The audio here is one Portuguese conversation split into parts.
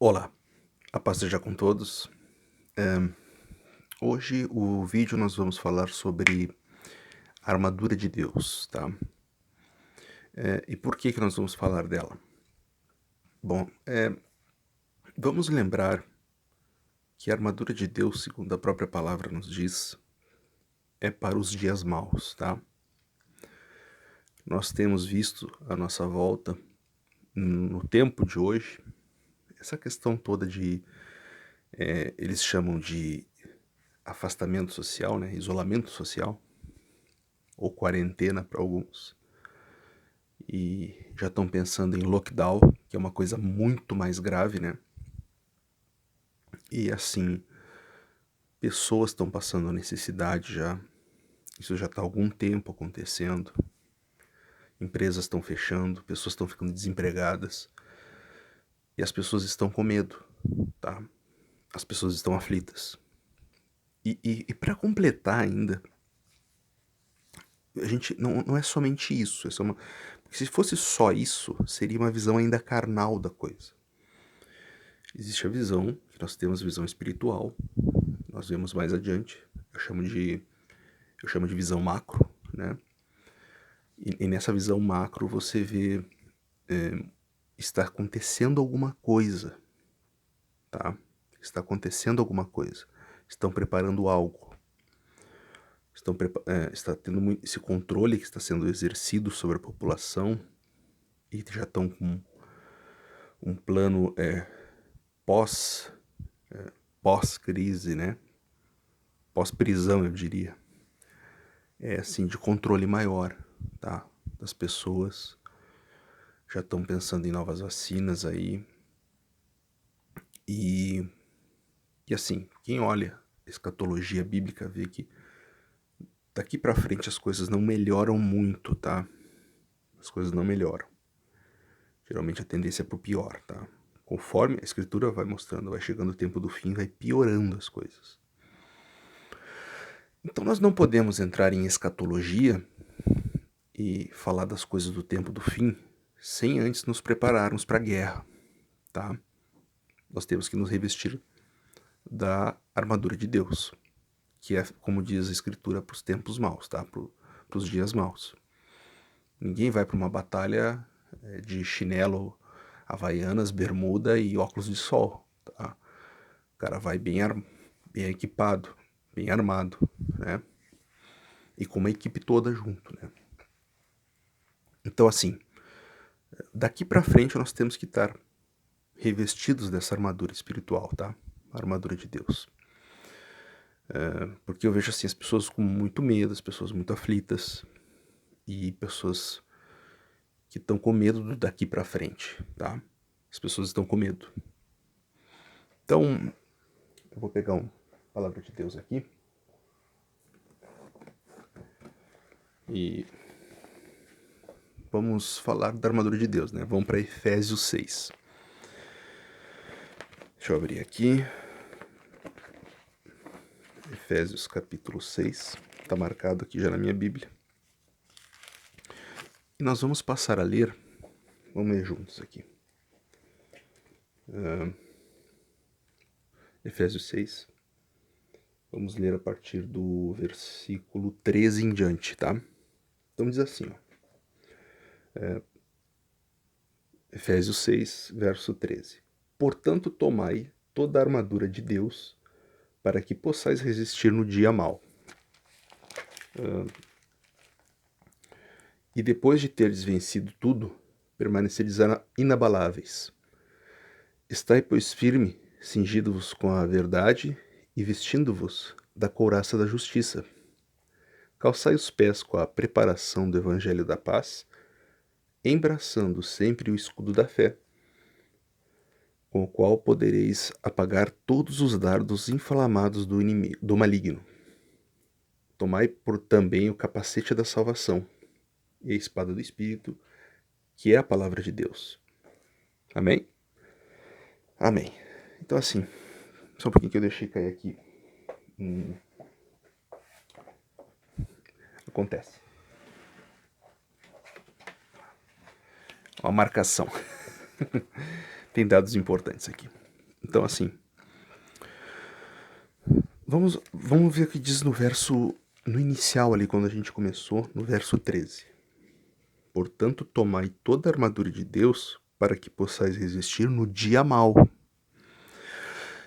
Olá, a paz seja com todos. Hoje o vídeo nós vamos falar sobre a armadura de Deus, tá? E por que nós vamos falar dela? Bom, vamos lembrar que a armadura de Deus, segundo a própria palavra nos diz, é para os dias maus, tá? Nós temos visto à nossa volta, no tempo de hoje, essa questão toda de, eles chamam de afastamento social, né? Isolamento social, ou quarentena para alguns. E já estão pensando em lockdown, que é uma coisa muito mais grave, né? E assim, pessoas estão passando necessidade já. Isso já está há algum tempo acontecendo. Empresas estão fechando, pessoas estão ficando desempregadas. E as pessoas estão com medo, tá? As pessoas estão aflitas. E para completar ainda, a gente não é somente isso. Porque se fosse só isso, seria uma visão ainda carnal da coisa. Existe a visão, que nós temos visão espiritual, nós vemos mais adiante, eu chamo de visão macro, né? E nessa visão macro você vê, está acontecendo alguma coisa, tá? Está acontecendo alguma coisa, estão preparando algo, está tendo esse controle que está sendo exercido sobre a população e já estão com um plano pós, pós-crise, né? Pós-prisão, eu diria. Assim, de controle maior, tá? Das pessoas. Já estão pensando em novas vacinas aí. E assim, quem olha a escatologia bíblica vê que daqui pra frente as coisas não melhoram muito, tá? As coisas não melhoram. Geralmente a tendência é pro pior, tá? Conforme a escritura vai mostrando, vai chegando o tempo do fim, vai piorando as coisas. Então nós não podemos entrar em escatologia e falar das coisas do tempo do fim sem antes nos prepararmos para a guerra, tá? Nós temos que nos revestir da armadura de Deus, que é, como diz a escritura, para os tempos maus, tá? Para os dias maus. Ninguém vai para uma batalha de chinelo, havaianas, bermuda e óculos de sol, tá? O cara vai bem equipado, bem armado, né? E com uma equipe toda junto, né? Então, assim, daqui para frente nós temos que estar revestidos dessa armadura espiritual, tá? A armadura de Deus. Porque eu vejo assim as pessoas com muito medo, as pessoas muito aflitas e pessoas que estão com medo do daqui para frente, tá? As pessoas estão com medo. Então, eu vou pegar uma palavra de Deus aqui e vamos falar da armadura de Deus, né? Vamos para Efésios 6. Deixa eu abrir aqui. Efésios capítulo 6. Está marcado aqui já na minha Bíblia. E nós vamos passar a ler. Vamos ler juntos aqui. Efésios 6. Vamos ler a partir do versículo 13 em diante, tá? Então diz assim, ó. Efésios 6, verso 13. Portanto, tomai toda a armadura de Deus, para que possais resistir no dia mau. E depois de teres vencido tudo, permaneceres inabaláveis. Estai, pois, firme, cingindo-vos com a verdade e vestindo-vos da couraça da justiça. Calçai os pés com a preparação do evangelho da paz, embraçando sempre o escudo da fé, com o qual podereis apagar todos os dardos inflamados do inimigo, do maligno. Tomai por também o capacete da salvação e a espada do Espírito, que é a palavra de Deus. Amém? Amém. Então assim, só um pouquinho que eu deixei cair aqui. Acontece. Uma marcação. Tem dados importantes aqui. Então, assim, vamos ver o que diz no inicial ali, quando a gente começou, no verso 13. Portanto, tomai toda a armadura de Deus para que possais resistir no dia mau.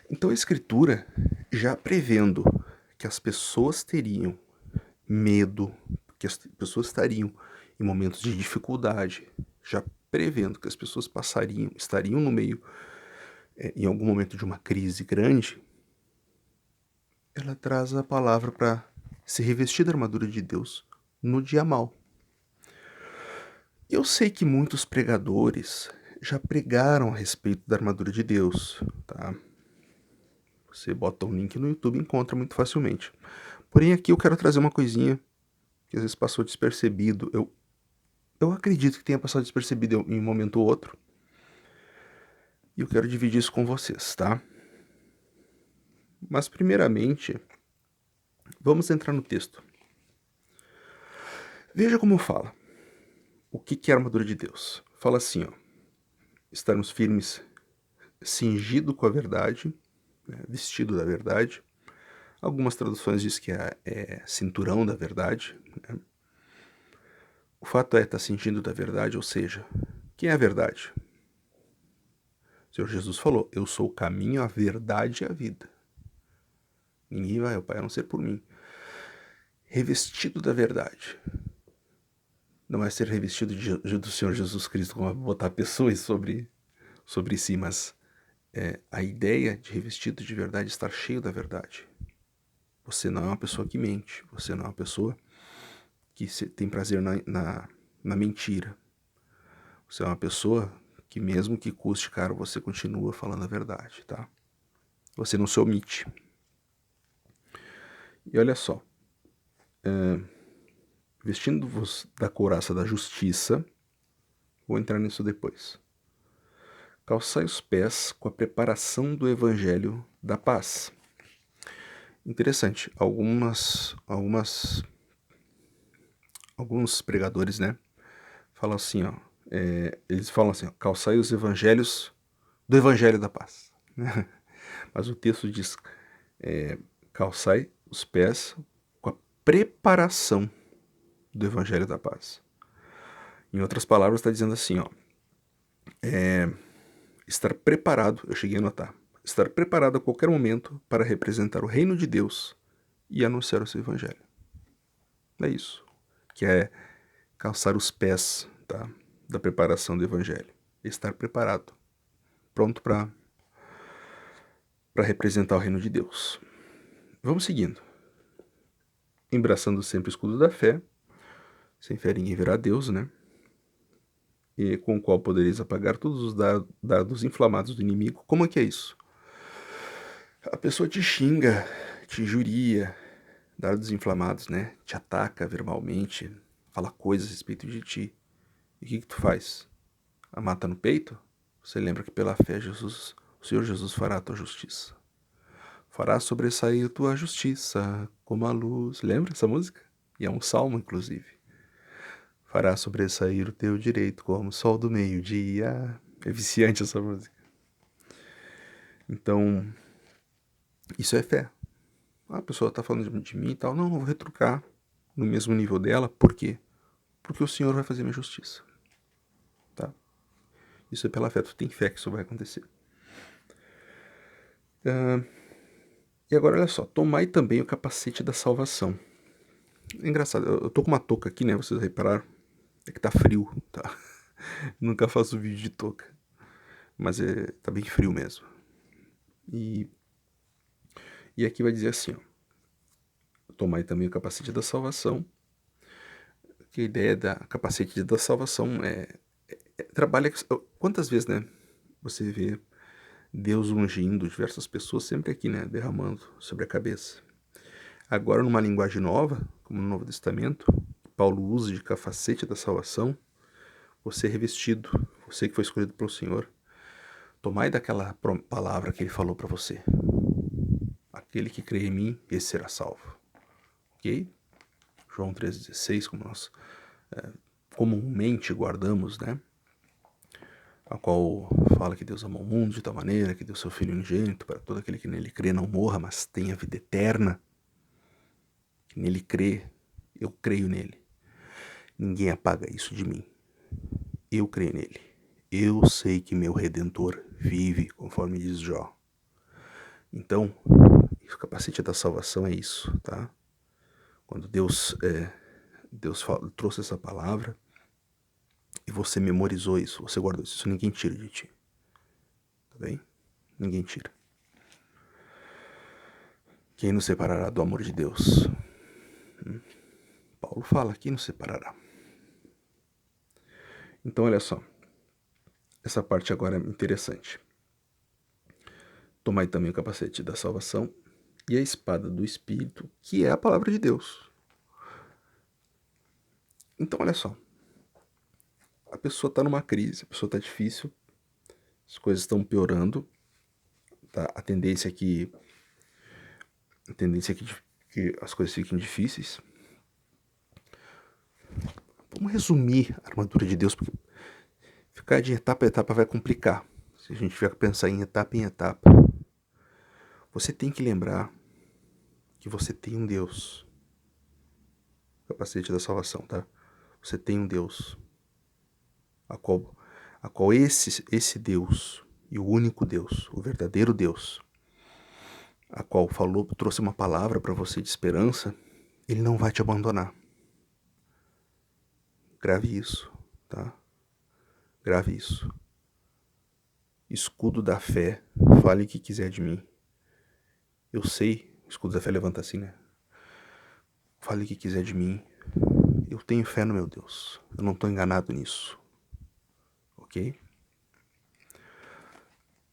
Então a Escritura, já prevendo que as pessoas teriam medo, que as pessoas estariam em momentos de dificuldade, já prevendo que as pessoas estariam no meio, em algum momento de uma crise grande, ela traz a palavra para se revestir da armadura de Deus no dia mau. Eu sei que muitos pregadores já pregaram a respeito da armadura de Deus, tá? Você bota um link no YouTube e encontra muito facilmente. Porém, aqui eu quero trazer uma coisinha que às vezes passou despercebido. Eu acredito que tenha passado despercebido em um momento ou outro. E eu quero dividir isso com vocês, tá? Mas primeiramente, vamos entrar no texto. Veja como fala. O que é a armadura de Deus? Fala assim, ó. Estarmos firmes, cingido com a verdade, né, vestido da verdade. Algumas traduções dizem que é cinturão da verdade, né? O fato é estar cingido da verdade, ou seja, quem é a verdade? O Senhor Jesus falou, eu sou o caminho, a verdade e a vida. Ninguém vai ao Pai a não ser por mim. Revestido da verdade. Não é ser revestido do Senhor Jesus Cristo, como botar pessoas sobre si, mas a ideia de revestido de verdade, estar cheio da verdade. Você não é uma pessoa que mente, você não é uma pessoa que tem prazer na mentira. Você é uma pessoa que mesmo que custe caro, você continua falando a verdade, tá? Você não se omite. E olha só, vestindo-vos da couraça da justiça, vou entrar nisso depois. Calçai os pés com a preparação do evangelho da paz. Interessante, alguns pregadores, né, falam assim, ó, eles falam assim, ó, calçai os evangelhos do evangelho da paz. Mas o texto diz, calçai os pés com a preparação do evangelho da paz. Em outras palavras, está dizendo assim, ó, estar preparado, eu cheguei a notar, estar preparado a qualquer momento para representar o reino de Deus e anunciar o seu evangelho. É isso, que é calçar os pés, tá, da preparação do evangelho. Estar preparado, pronto para representar o reino de Deus. Vamos seguindo. Embraçando sempre o escudo da fé, sem fé ninguém verá Deus, né? E com o qual podereis apagar todos os dados inflamados do inimigo. Como é que é isso? A pessoa te xinga, te injuria, dados inflamados, né? Te ataca verbalmente, fala coisas a respeito de ti. E o que tu faz? A mata no peito? Você lembra que pela fé o Senhor Jesus fará a tua justiça. Fará sobressair tua justiça como a luz. Lembra essa música? E é um salmo, inclusive. Fará sobressair o teu direito como o sol do meio-dia. É viciante essa música. Então, isso é fé. A pessoa está falando de mim e tal. Não, eu vou retrucar no mesmo nível dela. Por quê? Porque o Senhor vai fazer minha justiça. Tá? Isso é pela fé. Tu tem fé que isso vai acontecer. E agora, olha só. Tomai também o capacete da salvação. É engraçado. Eu tô com uma touca aqui, né? Vocês repararam? É que tá frio, tá? Nunca faço vídeo de touca. Mas tá bem frio mesmo. E aqui vai dizer assim, ó. Tomai também o capacete da salvação. Que a ideia da capacete da salvação trabalha... Quantas vezes, né? Você vê Deus ungindo diversas pessoas sempre aqui, né? Derramando sobre a cabeça. Agora, numa linguagem nova, como no Novo Testamento, Paulo usa de capacete da salvação. Você é revestido, você que foi escolhido pelo Senhor. Tomai daquela palavra que ele falou para você. Aquele que crê em mim, esse será salvo. Ok? João 3,16, como nós comumente guardamos, né? a qual fala que Deus amou o mundo de tal maneira que deu seu Filho unigênito para todo aquele que nele crê não morra, mas tenha vida eterna. Que nele crê, eu creio nele. Ninguém apaga isso de mim. Eu creio nele. Eu sei que meu Redentor vive, conforme diz Jó. Então, o capacete da salvação é isso, tá? Quando Deus trouxe essa palavra e você memorizou isso, você guardou isso ninguém tira de ti. Tá bem? Ninguém tira. Quem nos separará do amor de Deus? Paulo fala, quem nos separará? Então, olha só. Essa parte agora é interessante. Tomai também o capacete da salvação e a espada do Espírito, que é a palavra de Deus. Então, olha só. A pessoa está numa crise, a pessoa está difícil, as coisas estão piorando, tá? A tendência é que as coisas fiquem difíceis. Vamos resumir a armadura de Deus, porque ficar de etapa a etapa vai complicar. Se a gente tiver que pensar em etapa, você tem que lembrar que você tem um Deus. Capacete da salvação, tá? Você tem um Deus, a qual esse Deus, e o único Deus, o verdadeiro Deus, a qual trouxe uma palavra para você de esperança, ele não vai te abandonar. Grave isso, tá? Grave isso. Escudo da fé, fale o que quiser de mim. Eu sei, o escudo da fé levanta assim, né? Fale o que quiser de mim. Eu tenho fé no meu Deus. Eu não estou enganado nisso. Ok?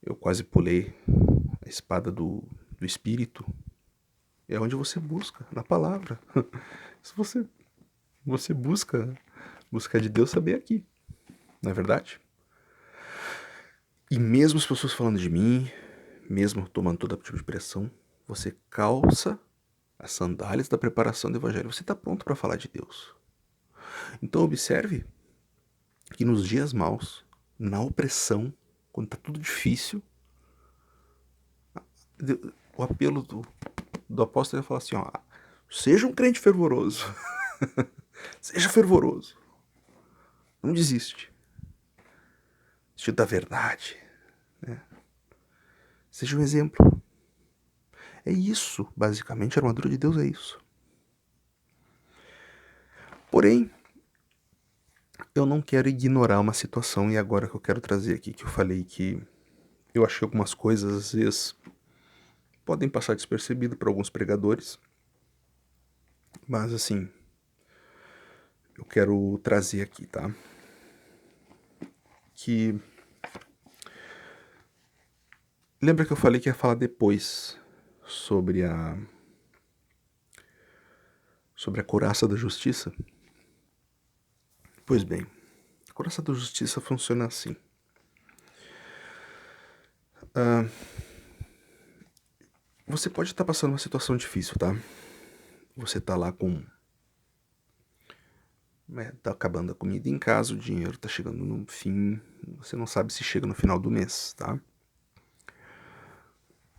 Eu quase pulei a espada do Espírito. É onde você busca, na palavra. Se você busca de Deus, saber aqui. Não é verdade? E mesmo as pessoas falando de mim, mesmo tomando todo tipo de pressão, você calça as sandálias da preparação do evangelho. Você está pronto para falar de Deus. Então observe que nos dias maus, na opressão, quando está tudo difícil, o apelo do apóstolo é falar assim, ó, seja um crente fervoroso. Seja fervoroso. Não desiste. Desiste da verdade. Né? Seja um exemplo. É isso, basicamente, a armadura de Deus é isso. Porém, eu não quero ignorar uma situação, e agora que eu quero trazer aqui, que eu falei que eu achei algumas coisas, às vezes, podem passar despercebido para alguns pregadores, mas assim, eu quero trazer aqui, tá? Que... Lembra que eu falei que ia falar depois sobre a couraça da justiça? Pois bem, a couraça da justiça funciona assim. Você pode estar passando uma situação difícil, tá? Você tá lá com... tá acabando a comida em casa, o dinheiro tá chegando no fim, você não sabe se chega no final do mês, tá?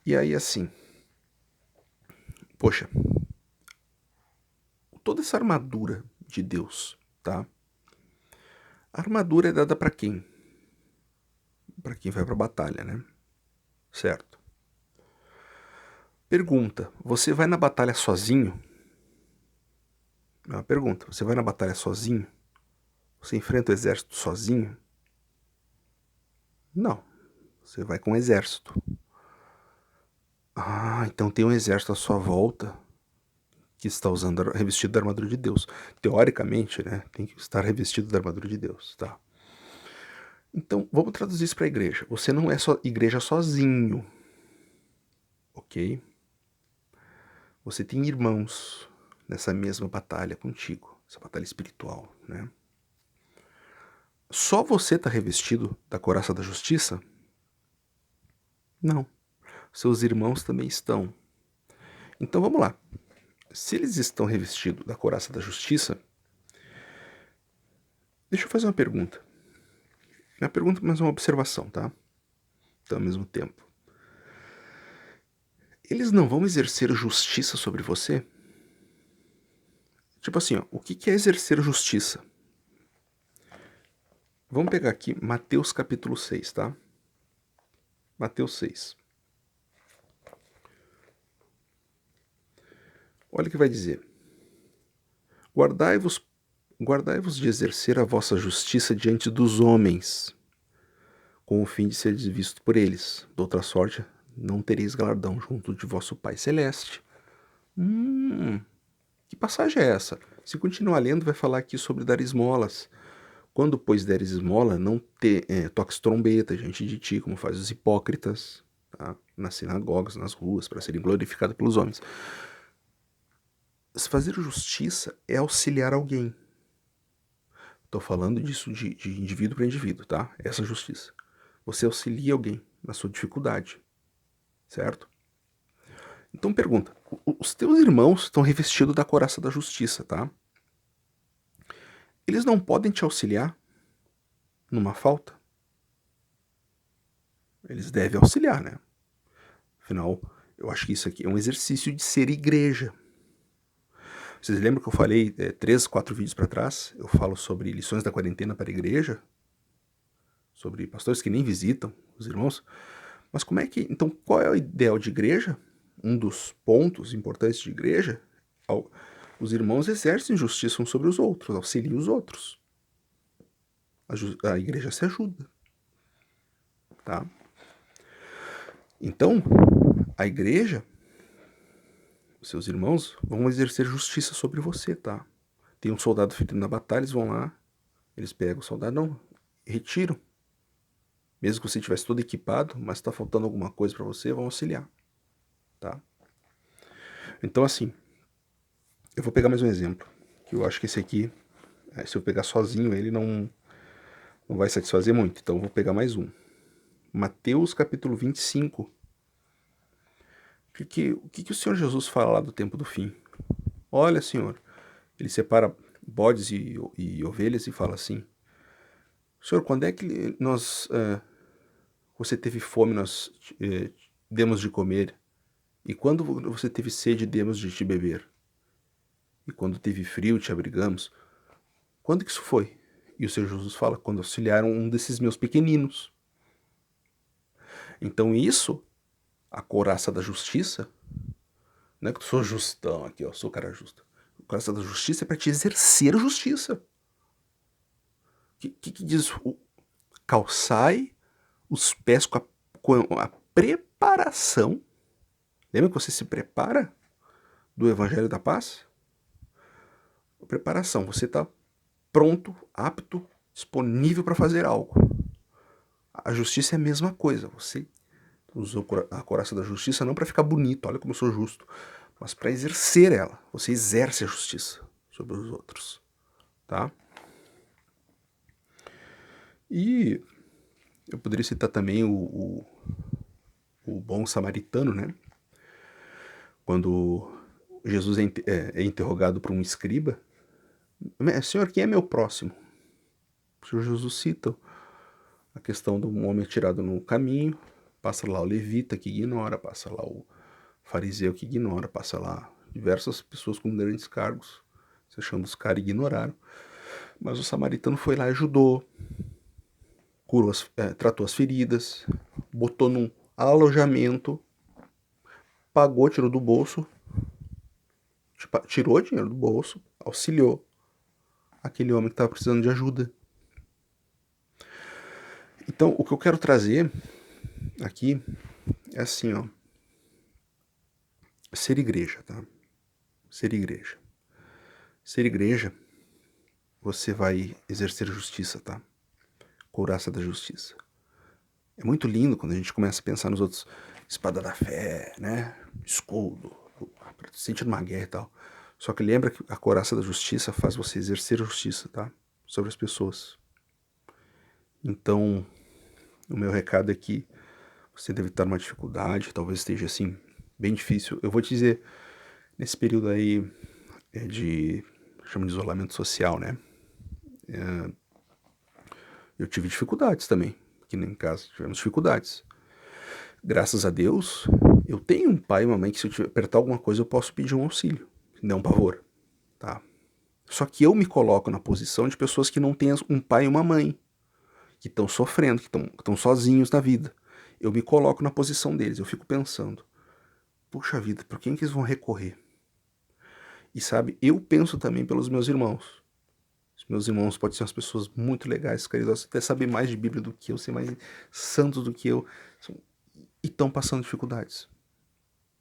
E aí, assim... Poxa, toda essa armadura de Deus, tá? A armadura é dada pra quem? Pra quem vai pra batalha, né? Certo. Pergunta, você vai na batalha sozinho? É uma pergunta, você vai na batalha sozinho? Você enfrenta o exército sozinho? Não, você vai com o exército. Ah, então tem um exército à sua volta que está revestido da armadura de Deus. Teoricamente, né, tem que estar revestido da armadura de Deus, tá? Então, vamos traduzir isso para a igreja. Você não é só igreja sozinho, ok? Você tem irmãos nessa mesma batalha contigo, essa batalha espiritual, né? Só você está revestido da couraça da justiça? Não. Seus irmãos também estão. Então vamos lá. Se eles estão revestidos da couraça da justiça, deixa eu fazer uma pergunta. É uma pergunta, mas é uma observação, tá? Então, ao mesmo tempo. Eles não vão exercer justiça sobre você? Tipo assim, ó, o que é exercer justiça? Vamos pegar aqui Mateus capítulo 6, tá? Mateus 6. Olha o que vai dizer. Guardai-vos de exercer a vossa justiça diante dos homens, com o fim de seres visto por eles. De outra sorte, não tereis galardão junto de vosso Pai Celeste. Que passagem é essa? Se continuar lendo, vai falar aqui sobre dar esmolas. Quando, pois, deres esmola, não toques trombeta diante de ti, como fazem os hipócritas, tá? Nas sinagogas, nas ruas, para serem glorificados pelos homens. Fazer justiça é auxiliar alguém. Estou falando disso de indivíduo para indivíduo, tá? Essa justiça. Você auxilia alguém na sua dificuldade, certo? Então pergunta, os teus irmãos estão revestidos da couraça da justiça, tá? Eles não podem te auxiliar numa falta? Eles devem auxiliar, né? Afinal, eu acho que isso aqui é um exercício de ser igreja. Vocês lembram que eu falei 3, 4 vídeos para trás? Eu falo sobre lições da quarentena para a igreja, sobre pastores que nem visitam os irmãos. Mas como é que... Então, qual é o ideal de igreja? Um dos pontos importantes de igreja, os irmãos exercem justiça uns sobre os outros, auxiliam os outros. A igreja se ajuda, tá? Então, a igreja, os seus irmãos, vão exercer justiça sobre você, tá? Tem um soldado ferido na batalha, eles vão lá, eles pegam o soldado, não, retiram. Mesmo que você estivesse todo equipado, mas está faltando alguma coisa para você, vão auxiliar, tá? Então, assim, eu vou pegar mais um exemplo, que eu acho que esse aqui, se eu pegar sozinho, ele não vai satisfazer muito. Então, eu vou pegar mais um. Mateus capítulo 25. O que o Senhor Jesus fala lá do tempo do fim? Olha, Senhor, ele separa bodes e ovelhas e fala assim, Senhor, quando é que você teve fome, nós demos de comer? E quando você teve sede, demos de te beber? E quando teve frio, te abrigamos? Quando que isso foi? E o Senhor Jesus fala, quando auxiliaram um desses meus pequeninos. Então isso, a couraça da justiça, não é que eu sou justão aqui, ó, sou o cara justo. A couraça da justiça é para te exercer justiça. O que diz? Calçai os pés com a preparação. Lembra que você se prepara do Evangelho da Paz? A preparação, você está pronto, apto, disponível para fazer algo. A justiça é a mesma coisa. Você usou a couraça da justiça não para ficar bonito, olha como eu sou justo, mas para exercer ela. Você exerce a justiça sobre os outros, tá? E eu poderia citar também o bom samaritano, né? Quando Jesus é interrogado por um escriba, Senhor, quem é meu próximo? O Senhor Jesus cita a questão de um homem tirado no caminho, passa lá o levita que ignora, passa lá o fariseu que ignora, passa lá diversas pessoas com grandes cargos, se achando os caras ignoraram. Mas o samaritano foi lá e ajudou, curou tratou as feridas, botou num alojamento, pagou, tirou do bolso, tirou dinheiro do bolso, auxiliou aquele homem que estava precisando de ajuda. Então, o que eu quero trazer aqui é assim, ó, ser igreja, tá? Ser igreja. Ser igreja, você vai exercer justiça, tá? Couraça da justiça. É muito lindo quando a gente começa a pensar nos outros, espada da fé, né? Escudo, sentindo uma guerra e tal. Só que lembra que a couraça da justiça faz você exercer justiça, tá? Sobre as pessoas. Então, o meu recado é que você deve estar numa dificuldade, talvez esteja assim, bem difícil. Eu vou te dizer, nesse período aí chama de isolamento social, né? Eu tive dificuldades também, aqui em casa tivemos dificuldades. Graças a Deus, eu tenho um pai e uma mãe que se eu apertar alguma coisa eu posso pedir um auxílio, não um pavor, tá? Só que eu me coloco na posição de pessoas que não têm um pai e uma mãe, que estão sofrendo, que estão sozinhos na vida. Eu me coloco na posição deles, eu fico pensando, puxa vida, por quem que eles vão recorrer? E sabe, eu penso também pelos meus irmãos. Os meus irmãos podem ser umas pessoas muito legais, caridosas, até saber mais de Bíblia do que eu, ser mais santos do que eu, e estão passando dificuldades,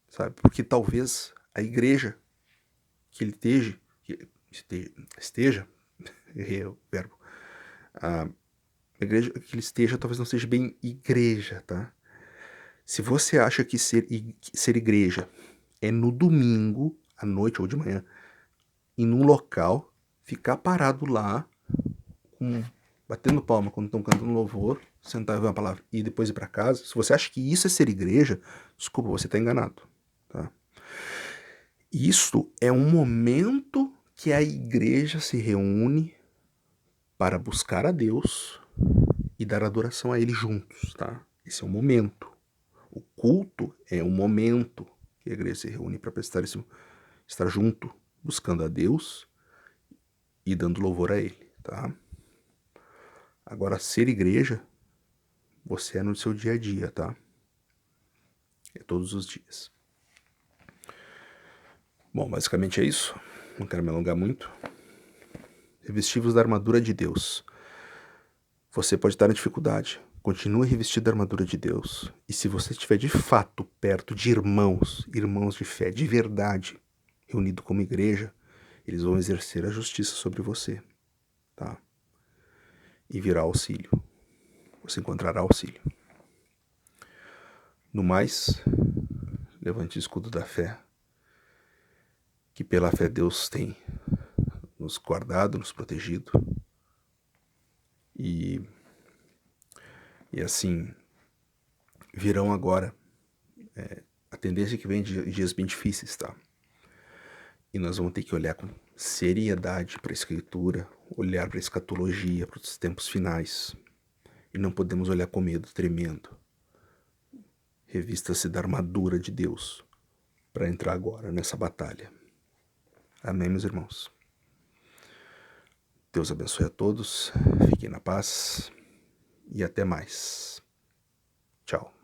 sabe? Porque talvez a igreja que ele esteja, errei o verbo, a igreja que ele esteja talvez não seja bem igreja, tá? Se você acha que ser igreja é no domingo, à noite ou de manhã, em um local, ficar parado lá, batendo palma quando estão cantando louvor, sentar e ouvir uma palavra e depois ir para casa, se você acha que isso é ser igreja, desculpa, você está enganado, tá? Isso é um momento que a igreja se reúne para buscar a Deus e dar adoração a Ele juntos, tá? Esse é o momento. O culto é um momento que a igreja se reúne para estar junto, buscando a Deus e dando louvor a Ele, tá? Agora, ser igreja, você é no seu dia a dia, tá? É todos os dias. Bom, basicamente é isso. Não quero me alongar muito. Revestivos da armadura de Deus. Você pode estar em dificuldade. Continue revestido da armadura de Deus. E se você estiver de fato perto de irmãos de fé, de verdade, reunido como igreja, eles vão exercer a justiça sobre você, tá? E virá auxílio. Você encontrará auxílio. No mais, levante o escudo da fé, que pela fé Deus tem nos guardado, nos protegido. E assim, virão agora a tendência que vem de dias bem difíceis, tá? E nós vamos ter que olhar com seriedade para a Escritura, olhar para a escatologia, para os tempos finais. E não podemos olhar com medo, tremendo. Revista-se da armadura de Deus para entrar agora nessa batalha. Amém, meus irmãos? Deus abençoe a todos, fiquem na paz e até mais. Tchau.